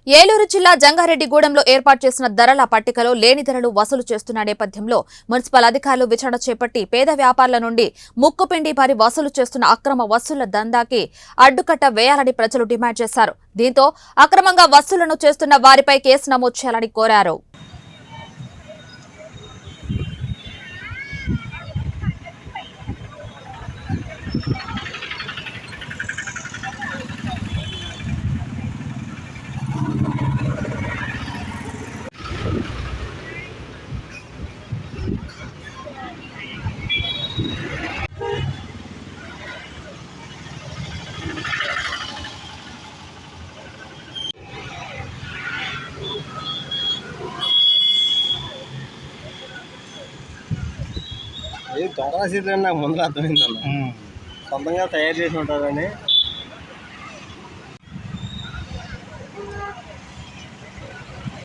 ఏలూరు జిల్లా జంగారెడ్డిగూడెంలో ఏర్పాటు చేసిన ధరల పట్టికలో లేని ధరలు వసూలు చేస్తున్న నేపథ్యంలో మున్సిపల్ అధికారులు విచారణ చేపట్టి పేద వ్యాపారుల నుండి ముక్కుపిండి భారీ వసూలు చేస్తున్న అక్రమ వసూళ్ల దందాకి అడ్డుకట్ట వేయాలని ప్రజలు డిమాండ్ చేశారు. దీంతో అక్రమంగా వసూళ్లను చేస్తున్న వారిపై కేసు నమోదు చేయాలని కోరారు. అది దొంగ రసీదులు నాకు ముందు అర్థమైందన్న. సొంతంగా తయారు చేసి ఉంటారని